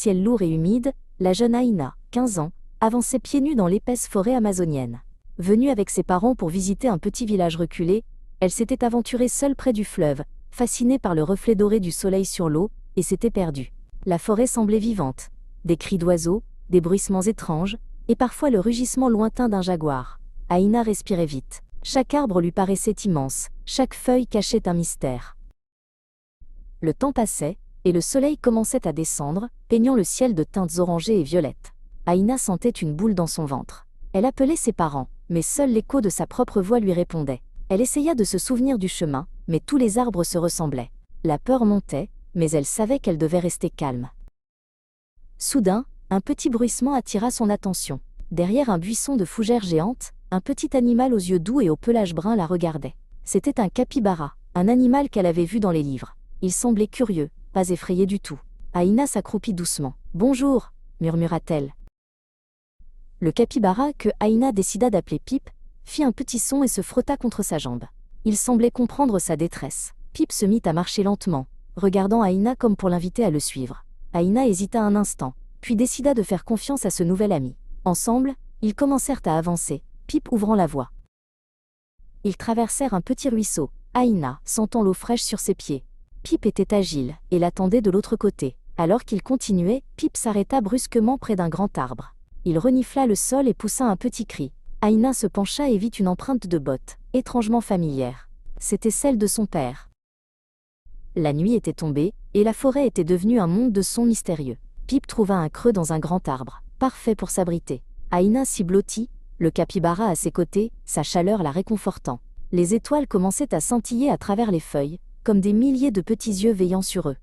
ciel lourd et humide, la jeune Aïna, 15 ans, avançait pieds nus dans l'épaisse forêt amazonienne. Venue avec ses parents pour visiter un petit village reculé, elle s'était aventurée seule près du fleuve, fascinée par le reflet doré du soleil sur l'eau, et s'était perdue. La forêt semblait vivante. Des cris d'oiseaux, des bruissements étranges, et parfois le rugissement lointain d'un jaguar. Aïna respirait vite. Chaque arbre lui paraissait immense, chaque feuille cachait un mystère. Le temps passait, et le soleil commençait à descendre, peignant le ciel de teintes orangées et violettes. Aïna sentait une boule dans son ventre. Elle appelait ses parents, mais seul l'écho de sa propre voix lui répondait. Elle essaya de se souvenir du chemin, mais tous les arbres se ressemblaient. La peur montait, mais elle savait qu'elle devait rester calme. Soudain, un petit bruissement attira son attention. Derrière un buisson de fougères géantes, un petit animal aux yeux doux et au pelage brun la regardait. C'était un capybara, un animal qu'elle avait vu dans les livres. Il semblait curieux, pas effrayé du tout. Aïna s'accroupit doucement. « Bonjour » murmura-t-elle. Le capybara, que Aïna décida d'appeler Pip, fit un petit son et se frotta contre sa jambe. Il semblait comprendre sa détresse. Pip se mit à marcher lentement, regardant Aïna comme pour l'inviter à le suivre. Aïna hésita un instant, puis décida de faire confiance à ce nouvel ami. Ensemble, ils commencèrent à avancer, Pip ouvrant la voie. Ils traversèrent un petit ruisseau, Aïna sentant l'eau fraîche sur ses pieds. Pip était agile, et l'attendait de l'autre côté. Alors qu'ils continuaient, Pip s'arrêta brusquement près d'un grand arbre. Il renifla le sol et poussa un petit cri. Aïna se pencha et vit une empreinte de botte, étrangement familière. C'était celle de son père. La nuit était tombée, et la forêt était devenue un monde de sons mystérieux. Pip trouva un creux dans un grand arbre, parfait pour s'abriter. Aïna s'y blottit, le capybara à ses côtés, sa chaleur la réconfortant. Les étoiles commençaient à scintiller à travers les feuilles, comme des milliers de petits yeux veillant sur eux.